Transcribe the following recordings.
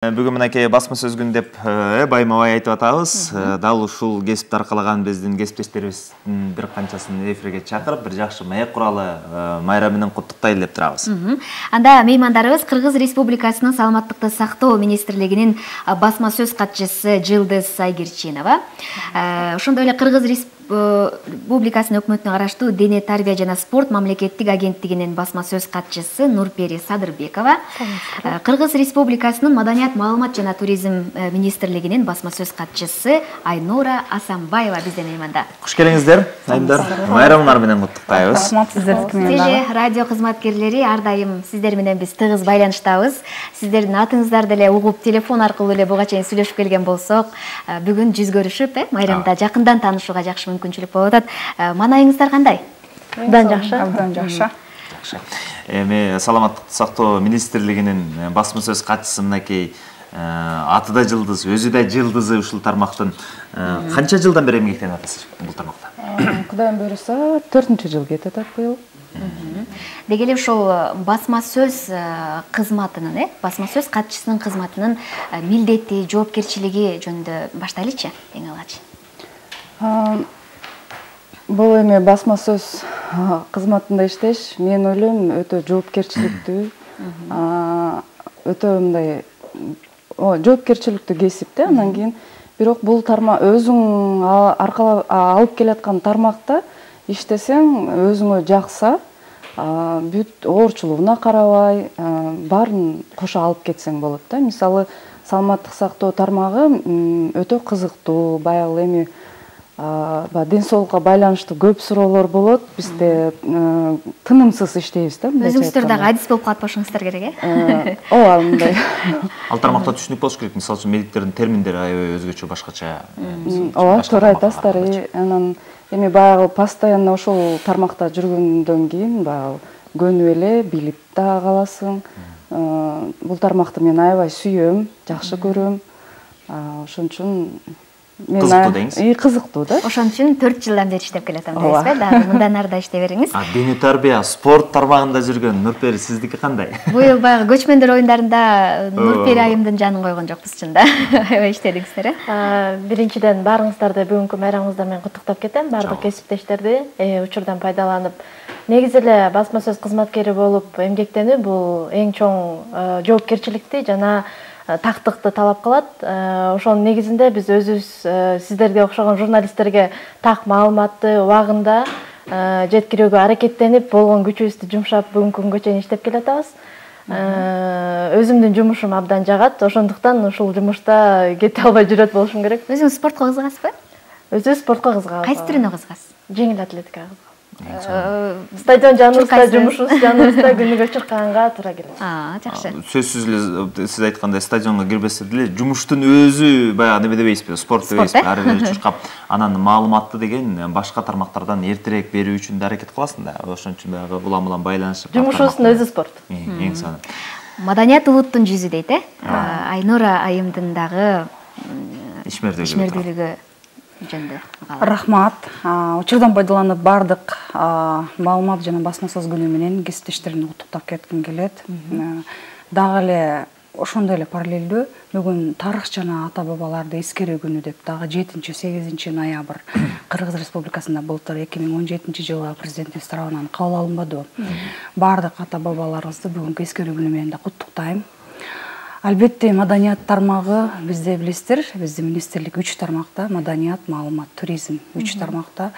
Бүгін мінекей басма сөз күн деп байма-бай айтып атабыз. Дал ушул кесип таркалаган биздин кесиптештерибиздин бир канчасын эфирге чакырып, бир жакшы маек куралы майра менен куттуктайлы деп турабыз. Анда меймандарыбыз Кыргыз Республикасынын Саламаттыкты сактоо министрлигинин басма сөз катчысы Жылдыз Сайгирчинова. Ошондой эле Кыргыз Республикасынын өкмөтүнө караштуу Дене тарбия жана спорт мамлекеттик агенттигинин басма сөз катчысы Нурпери Садырбекова. Кыргыз Республикасынын Маданият, маалымат жана туризм министрлигинин басма сөз катчысы Айнура Асанбаева бизден мейманда. Куш келиңиздер. Айдар, майрамыңар менен куттуктайбыз. Рахмат сиздерге. Радио кызматкерлери ар дайым сиздер менен биз тыгыз байланыштабыз. Сиздердин атыңыздарды эле угуп, телефон аркылуу эле буга чейин сүйлөшүп келген болсок, бүгүн жүз көрүшүп, майрамда жакындан таанышууга жакшы мүмкүнчүлүк болуп атат. Маанайыңыздар кандай? Абдан жакшы. Абдан жакшы. Эми Саламаттыкты сактоо министрлигинин басма сөз катчысы мынакей аты да Жылдыз, өзү да Жылдызы ушул тармактын канча жылдан бери эмгектенип атасыз бул тармакта? Кудайым буйруса 4-жыл кетип атат быйыл. Деги эле ушул басма сөз кызматынын, басма сөз катчысынын кызматынын милдети, жоопкерчилиги жөнүндө баштайлычы, эң алгач. Бул эми басма сөз кызматында иштеш, мен ойлойм, өтө жоопкерчиликтүү, өтө мындай жоопкерчиликтүү кесип да, андан кийин бирок бул тармак өзүң алып келаткан тармакта иштесең, өзүңө жакса, бүт оорчулугуна карабай, баарын кошо алып кетсең болот да. Мисалы, саламаттык сактоо тармагы өтө кызыктуу, баягы эми ден соолукка байланыштуу көп суроолор болот. Бизде тынымсыз иштейбиз да. Өзүңүздөр дагы адис болуп калат болушуңуздар керек, Ооба, мындай. Ал тармакта түшүнүк болуш керек. Мисалы үчүн медиктердин терминдери аябай өзгөчө, башкача. Ооба, туура айтасыздар. Анан эми баягы постоянно ошол тармакта жүргөндөн кийин баягы көнүп эле билип да каласың. Бул тармакты мен аябай сүйөм, жакшы көрөм. Ошон үчүн кызыктуу дейсиз? Кызыктуу да. Ошон үчүн 4 жылдан бери иштеп келатам дейсизби? Дагы мындан ары да иштей бериңиз. Дене тарбия, спорт тармагында жүргөн Нурпери сиздики кандай? Быйыл баягы көчмөндөр оюндарында Нурпери айымдын жанын койгон жокпуз чында. Аябай иштедиңиздер, Биринчиден баарыңыздарды бүгүнкү майрамыңыздар менен куттуктап кетем. Баардык кесиптештерди учурдан пайдаланып, негизи эле басма сөз кызматкери болуп эмгектенүү бул эң чоң жоопкерчиликти жана тактыкты талап кылат. Ошонун негизинде биз өзүбүз сиздерге окшогон журналисттерге так маалыматты убагында жеткирүүгө аракеттенип, болгон күчүбүздү жумшап бүгүнкү күнгө чейин иштеп келатабыз. Өзүмдүн жумушум абдан жагат, ошондуктан ушул жумушта кете албай жүрөт болушум керек. Өзүңүз спортко кызыгасызбы? Өзү спортко кызыгабыз. Кайсы түрүнө кызыгасыз? Жеңил атлетикага кызыгам. Стадион жаныбызда, жумушубуз жаныбызда, күнүгө чуркаганга туура келет. Жакшы. Сөзсүз эле сиз айткандай стадионго кирбесе деле жумуштун өзү баягы неме дебейсизби, спорт дебейсизби, ары бери чуркап, анан маалыматты деген башка тармактардан эртерээк берүү үчүн да аракет кыласың да. Ошон үчүн баягы улам байланышып. Жумушубуздун өзү спорт. Эң сонун. Маданият улуттун жүзү дейт, Айнура айымдын дагы ишмердүүлүгү жөнүндө. Рахмат. Учурдан пайдаланып бардык маалымат жана басма сөз күнү менен кесиптештеримди куттуктап кетким келет. Дагы эле ошондой эле параллелдүү бүгүн тарых жана ата бабаларды эскерүү күнү деп дагы 7-8 ноябрь Кыргыз Республикасында былтыр 2017 жылы президентибиз тарабынан кабыл алынбады. Бардык ата бабаларыбызды бүгүнкү эскерүү күнү менен да куттуктайм. Албетте маданият тармагы бизде билесиздер, биздин министрлик 3 тармакта, маданият, маалымат, туризм 3 тармакта.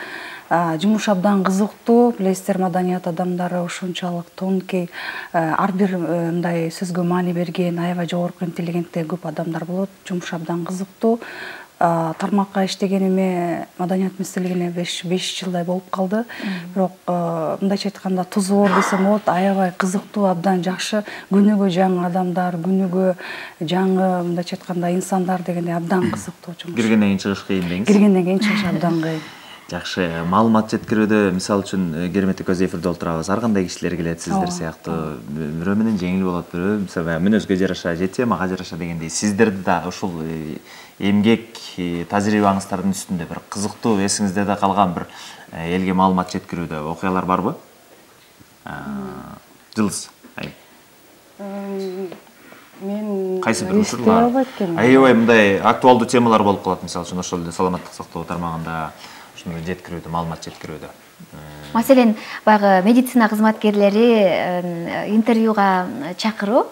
Жумуш абдан кызыктуу, билесиздер, маданият адамдары ошончолук тонкий, ар бир мындай сөзгө маани берген, аябай жогорку интеллигентте көп адамдар болот. Жумуш абдан кызыктуу. Тармакка иштегениме маданият министрлигине 5 жылдай болуп калды. Бирок мындайча айтканда тузу бор десем болот, аябай кызыктуу, абдан жакшы. Күнүгө жаңы адамдар, күнүгө жаңы мындайча айтканда инсандар дегенде абдан кызыктуу жумуш. Киргенден кийин чыгыш кыйын дейсиз? Киргенден кийин чыгыш абдан кыйын. Жакшы, маалымат жеткирүүдө мисалы үчүн кереметтик көз эфирде олтурабыз. Ар кандай кишилер келет сиздер сыяктуу. Бирөө менен жеңил болот, бирөө мисалы мүнөзгө жараша, жетсе мага жараша дегендей. Сиздерди да ушул эмгек тажрыйбаңыздардын үстүндө бир кызыктуу, эсиңизде да калган бир элге маалымат жеткирүүдө окуялар барбы? Жылдыз. Мен кайсы бир эстей албайт экенмин. аябай мындай актуалдуу темалар болуп калат, мисалы үчүн ошол эле саламаттык сактоо тармагында ушуну жеткирүүдө, маалымат жеткирүүдө. Маселен, баягы медицина кызматкерлери интервьюга чакыруу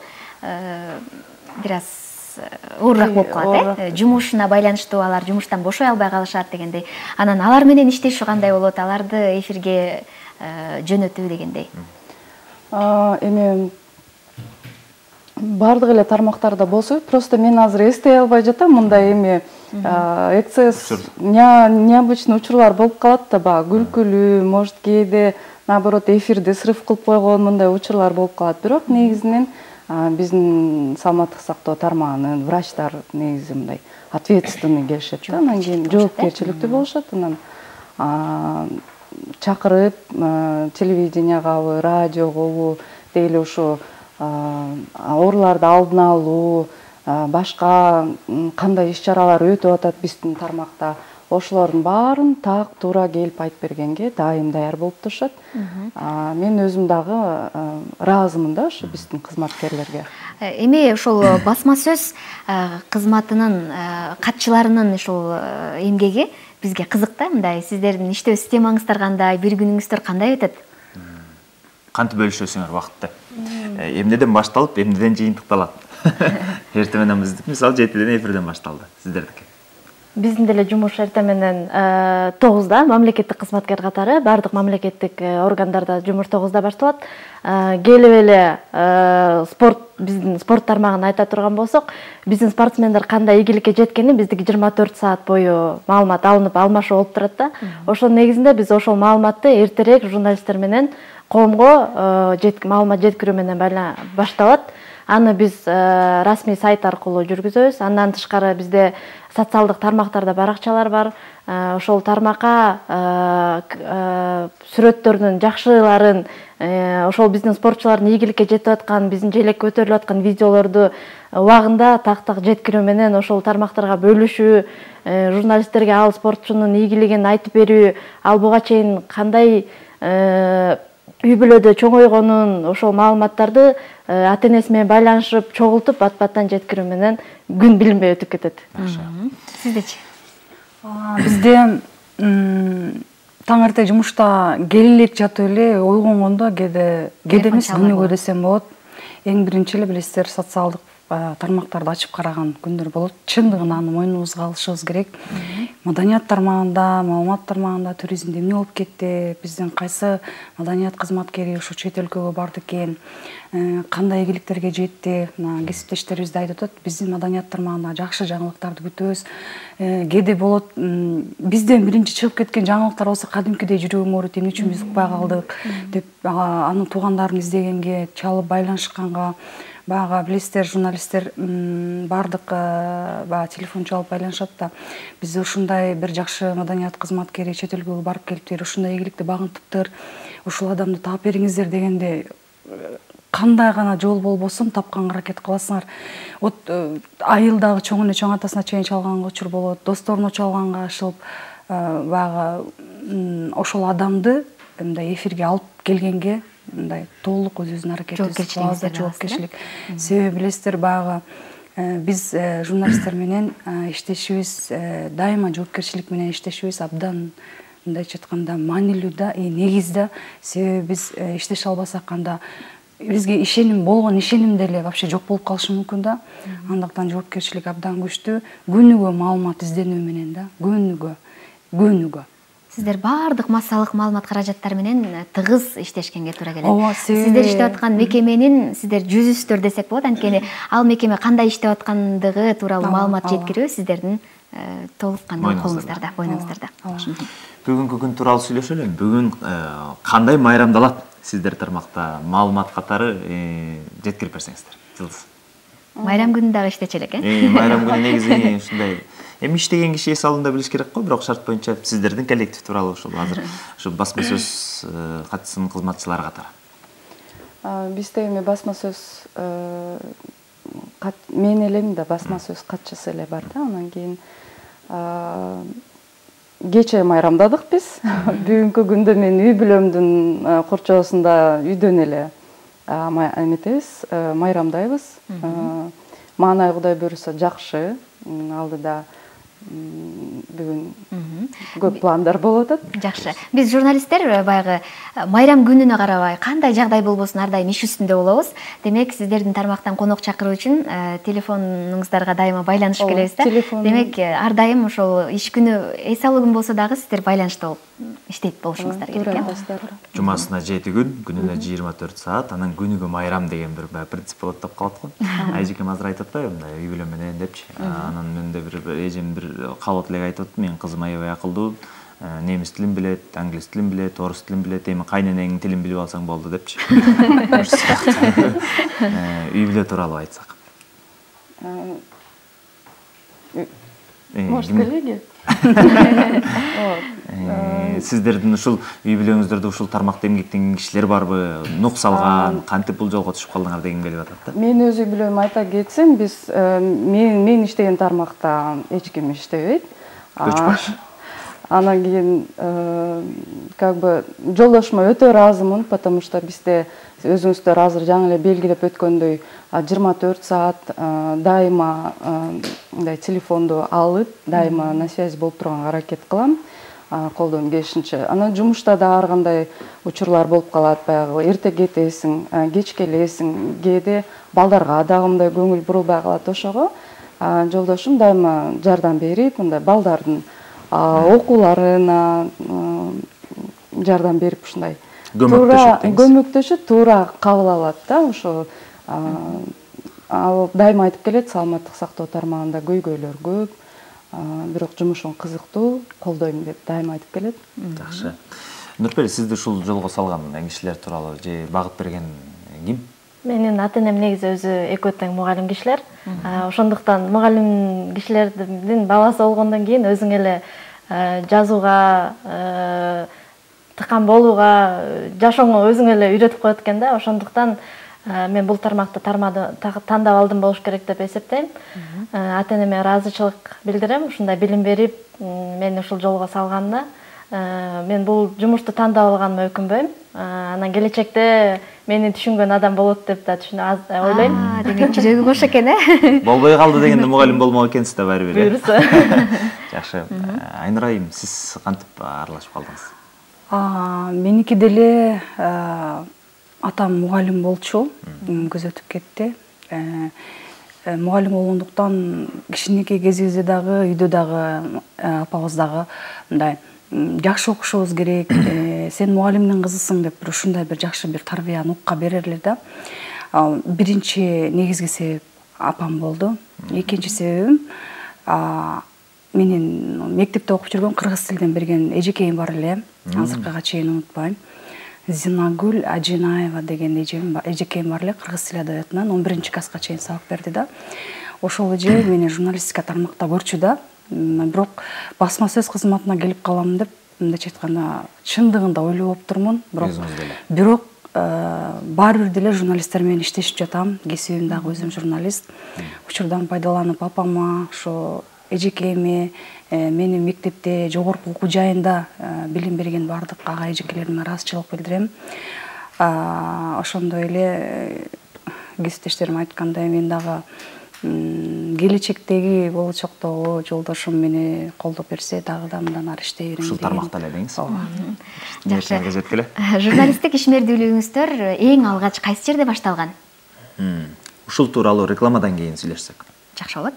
бир аз оорураак болуп калат, жумушуна байланыштуу, алар жумуштан бошой албай калышат дегендей. Анан алар менен иштешүү кандай болот, аларды эфирге жөнөтүү дегендей. Эми бардык эле тармактарда болсо, просто мен азыр эстей албай жатам, мындай эми эксцесс, необычный учурлар болуп калат да, баягы күлкүлүү, может кээде наоборот эфирди срыв кылып койгон мындай учурлар болуп калат. Бирок негизинен биздин саламаттык сактоо тармагынын врачтар негизи мындай ответственный келишет да, анан кийин жоопкерчиликтүү болушат. Анан чакырып телевидениягабы, радиогобу дейли ушу ооруларды алдын алуу, башка кандай иш-чаралар өтүп атат биздин тармакта, ошолордун баарын так туура келип айтып бергенге дайым даяр болуп турушат. Мен өзүм дагы ыраазымын да ушу биздин кызматкерлерге. Эми ошол басма сөз кызматынын катчыларынын ушул эмгеги бизге кызык да, мындай сиздердин иштөө системаңыздар кандай, бир күнүңүздөр кандай өтөт? Кантип бөлүшөсүңөр вакытты? Эмнеден башталып, эмнеден жыйынтыкталат? Эртең менен биздики мисалы 7-ден эфирден башталды. Сиздердики? Биздин деле жумуш эртең менен 9-да мамлекеттик кызматкер катары бардык мамлекеттик органдарда жумуш 9-да башталат. Келип эле биздин спорт тармагын айта турган болсок, биздин спортсмендер кандай ийгиликке жеткени биздики 24 саат бою маалымат алынып, алмашуу болуп турат да. Ошол негизинде биз ошол маалыматты эртерээк журналисттер менен коомго маалымат жеткирүү менен башталат. Аны биз расмий сайт аркылуу жүргүзөбүз. Андан тышкары бизде социалдык тармактарда баракчалар бар. Ошол тармакка сүрөттөрдүн жакшыларын, ошол биздин спортчулардын ийгиликке жетип аткан, биздин желекке көтөрүлүп аткан видеолорду убагында так жеткирүү менен ошол тармактарга бөлүшүү, журналисттерге ал спортчунун ийгилигин айтып берүү, ал буга чейин кандай үй бүлөдө чоңойгонун, ошол маалыматтарды ата-энеси менен байланышып, чогултуп, бат-баттан жеткирүү менен күн билинбей өтүп кетет. Сиздечи? Бизде таң эрте жумушта келелек жатып эле ойгонгондо кээде эмес күнүгө десем болот. Эң биринчи эле билесиздер, социалдык тармактарды ачып караган күндөр болот. Чындыгын аны мойнубузга алышыбыз керек. Маданият тармагында, маалымат тармагында туризмде эмне болуп кетти, биздин кайсы маданият кызматкери ушу чет өлкөгө барды экен, кандай ийгиликтерге жетти. Кесиптештерибиз да айтып атат, биздин маданият тармагында жакшы жаңылыктарды күтөбүз. Кээде болот, бизден биринчи чыгып кеткен жаңылыктар болсо кадимкидей жүрөгүм ооруйт, эмне үчүн биз укпай калдык деп анын туугандарын издегенге, чалып байланышканга, бага билесиздер, журналисттер бардык телефон чалып байланышат да. Биз ушундай бир жакшы маданият кызматкери чет өлкөгө барып келиптир, ушундай ийгиликти багынтыптыр, ушул адамды таап бериңиздер дегенде кандай гана жол болбосун тапканга аракет кыласыңар. Вот айылдагы чоң эне чоң атасына чейин чалганга учур болот, досторуна чалганга ашылып, бага ошол адамды мындай эфирге алып келгенге мындай толук өзүбүздүн аракетибиз кылабыз, жоопкерчилик. Себеби билесиздер, бага биз журналисттер менен иштешибиз, дайыма жоопкерчилик менен иштешибиз абдан мындайча айтканда маанилүү да, негиз да. Себеби биз иштеше албасак анда бизге ишеним болгон ишеним деле вообще жок болуп калышы мүмкүн да. Андыктан жоопкерчилик абдан күчтүү. Күнүгө маалымат изденүү менен да, күнүгө. Сиздер бардык массалык маалымат каражаттары менен тыгыз иштешкенге туура келет. Сиздер иштеп аткан мекеменин сиздер жүзүсүздөр десек болот, анткени ал мекеме кандай иштеп аткандыгы тууралуу маалымат жеткирүү сиздердин толук кандай колуңуздарда, боюңуздарда. Бүгүнкү күн тууралуу сүйлөшөлү. Бүгүн кандай майрамдалат сиздер тармакта маалымат катары жеткирип берсеңиздер. Жылдыз. Майрам күнү дагы иштечү элек, Майрам күнү негизи ушундай эми иштеген киши эс алында билиш керек го, бирок шарт боюнча сиздердин коллектив тууралуу ушул азыр ушу басма сөз катчысынын кызматчылары катары. Бизде эми басма сөз мен элем да басма сөз катчысы эле бар да. Анан кийин кече майрамдадык биз. Бүгүнкү күндө мен үй бүлөмдүн корчоосунда үйдөн эле эметебиз, майрамдайбыз. Маанай Кудай буйруса жакшы. Алдыда бүгүн көп пландар болуп атат. Жакшы. Биз журналисттер баягы майрам күнүнө карабай, кандай жагдай болбосун ар дайым иш үстүндө болобуз. Демек, сиздердин тармактан конок чакыруу үчүн телефонуңуздарга дайыма байланышып келебиз да. Демек, ар дайым ошол иш күнү эс алуу күн болсо дагы сиздер байланышта болуп иштейт болушуңуздар керек э. Жумасына 7 күн, күнүнө 24 саат, анан күнүгө майрам деген бир принцип болот деп калат го. Айжекем азыр айтып атпайбы, мындай үй бүлө менен депчи. Анан мен да бир эжем бир калып элек айтып атты, менин кызым аябай акылдуу, немис тилин билет, англис тилин билет, орус тилин билет, эми кайненеңдин тилин билип алсаң болду депчи. Үй бүлө тууралуу айтсак. Может, коллеги? Сиздердин ушул үй бүлөңүздөрдө ушул тармакта эмгектенген кишилер барбы? Нук салган, кантип бул жолго түшүп калдыңар деген келип атат да. Мен өз үй бүлөмдү айта кетсем, биз мен иштеген тармакта эч ким иштебейт. Көчбаш. Анан кийин как бы жолдошума өтө ыраазымын, потому что бизде өзүңүздөр азыр жаңы эле белгилеп өткөндөй 24 саат дайыма мындай телефонду алып, дайыма на связь болуп турганга аракет кылам, колдон келишинче. Анан жумушта да ар кандай учурлар болуп калат, баягы эрте кетесиң, кеч келесиң, кээде балдарга дагы мындай көңүл бурулбай калат. Ошого жолдошум дайыма жардам берип, мындай балдардын окууларына жардам берип ушундай көмөктөшүп туура кабыл алат да. Ошо ал дайыма айтып келет, саламаттык сактоо тармагында көйгөйлөр көп, бирок жумушуң кызыктуу, колдойм деп дайыма айтып келет. Жакшы. Нурпери, сизди ушул жолго салган кишилер тууралуу же багыт берген ким? Менин ата-энем негизи өзү экөө тең мугалим кишилер. Ошондуктан мугалим кишилердин баласы болгондон кийин өзүң эле жазууга, тыкан болууга, жашооңо өзүң эле үйрөтүп коет экен да. Ошондуктан мен бул тармакты тандап алдым болуш керек деп эсептейм. Ата-энеме ыраазычылык билдирем, ушундай билим берип, мени ушул жолго салганына. Мен бул жумушту тандап алганыма өкүнбөйм. Анан келечекте мени түшүнгөн адам болот деп да ойлойм. Демек, жүрөгү бош экен э? Болбой калды дегенде мугалим болмок экенсиз да баары бир. Буюрса. Жакшы. Айнур айым, сиз кантип аралашып калдыңыз? Меники деле атам мугалим болчу, көз өтүп кетти. Мугалим болгондуктан кичинекей кезибизде дагы, үйдө дагы, апабыз дагы мындай жакшы окушубуз керек, сен мугалимдин кызысың деп бир ушундай бир жакшы бир тарбияны укка берерлер да. Биринчи негизги себеп апам болду. Экинчи себебим менин мектепте окуп жүргөн кыргыз тилинен берген эжекейим бар эле. Азыркыга чейин унутпайм. Зинагүл Ажинаева деген эжекейим бар эле, кыргыз тили адабиятынан 11-класска чейин сабак берди да. Ошол эже мени журналистика тармакта көрчү да. Бирок басма сөз кызматына келип калам деп, мындайча айтканда, чындыгында ойлоп турмун. Бирок баары бир деле журналисттер менен иштешип жатам. Кесибим дагы өзүм журналист. Учурдан пайдаланып апама, ошо эжекейиме, мени мектепте, жогорку окуу жайында билим берген баардык ага эжекелериме ыраазычылык билдирем. Ошондой эле кесиптештерим айткандай, мен дагы келечектеги болочоктогу жолдошум мени колдоп берсе, дагы да мындан ары иштей берем. Ушул тармакта эле деңиз. Жакшы. Журналисттик ишмердүүлүгүңүздөр эң алгач кайсы жерде башталган? Ушул тууралуу рекламадан кийин сүйлөшсөк. Жакшы болот.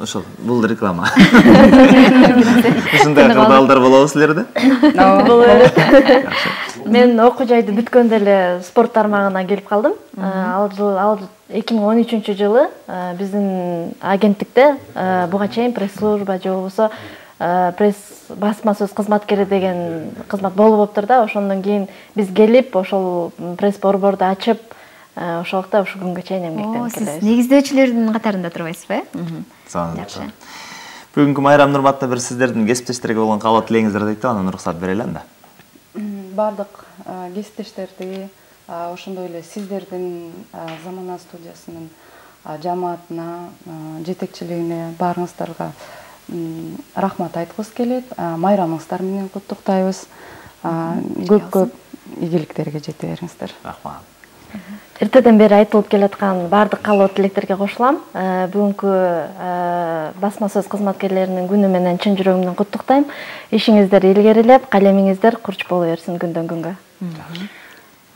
Ошол, бул реклама. Ушундай кырдаалдар болобу силерде? Болот. Мен окуу жайды бүткөндө эле спорт тармагына келип калдым. Ал 2013 жылы биздин агенттикте буга чейин пресс-служба же болбосо басма сөз кызматкери деген кызмат болуп да. Ошондон кийин биз келип, ошол пресс борборду ачып, ошолукта ушул күнгө чейин эмгектенип келебиз. Сиз негиздөөчүлөрдүн катарында турбайсызбы? Жакшы. Бүгүнкү майрам урматтуу бир сиздердин кесиптештерге болгон каалоо тилегиңиздерди айтып, анан уруксат берели да. Бардык кесиптештерди, ошондой эле сиздердин Замана студиясынын жамаатына, жетекчилигине баарыңыздарга рахмат айткыбыз келет. Майрамыңыздар менен куттуктайбыз. Көп ийгиликтерге жете бериңиздер. Рахмат. Эртеден бери айтылып келаткан бардык каалоо тилектерге кошулам. Бүгүнкү басма сөз кызматкерлеринин күнү менен чын жүрөгүмдөн куттуктайм. Ишиңиздер илгерилеп, калемиңиздер курч боло берсин күндөн күнгө.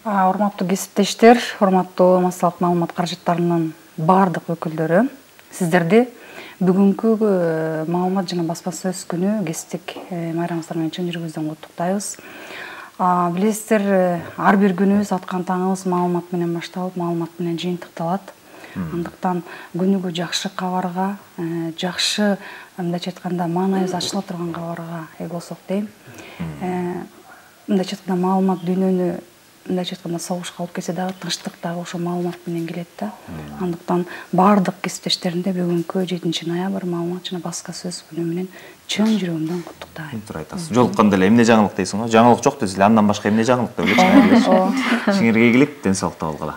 Урматтуу кесиптештер, урматтуу массалык маалымат каражаттарынын бардык өкүлдөрү, сиздерди бүгүнкү маалымат жана басма сөз күнү кесиптик майрамыңыздар менен чын жүрөгүбүздөн куттуктайбыз. Билесиздер, ар бир күнүбүз аткан таңыбыз маалымат менен башталып, маалымат менен жыйынтыкталат. Андыктан күнүгө жакшы кабарга, жакшы мындайча айтканда маанайыбыз ачыла турган кабарга ээ болсок дейм. Мындайча айтканда маалымат дүйнөнү мындайча айтканда согушка алып келсе дагы тынчтык дагы ошо маалымат менен келет да. Андыктан бардык кесиптештеримди бүгүнкү 7 ноябрь маалымат жана басма сөз күнү менен чын жүрөгүмдөн куттуктайм. Тура айтасыз. Жолукканда эле эмне жаңылык дейсиң го? Жаңылык жок десиң эле, андан башка эмне жаңылык деп эле чыгып. Чыңырга ийгилик, ден соолукта болгула.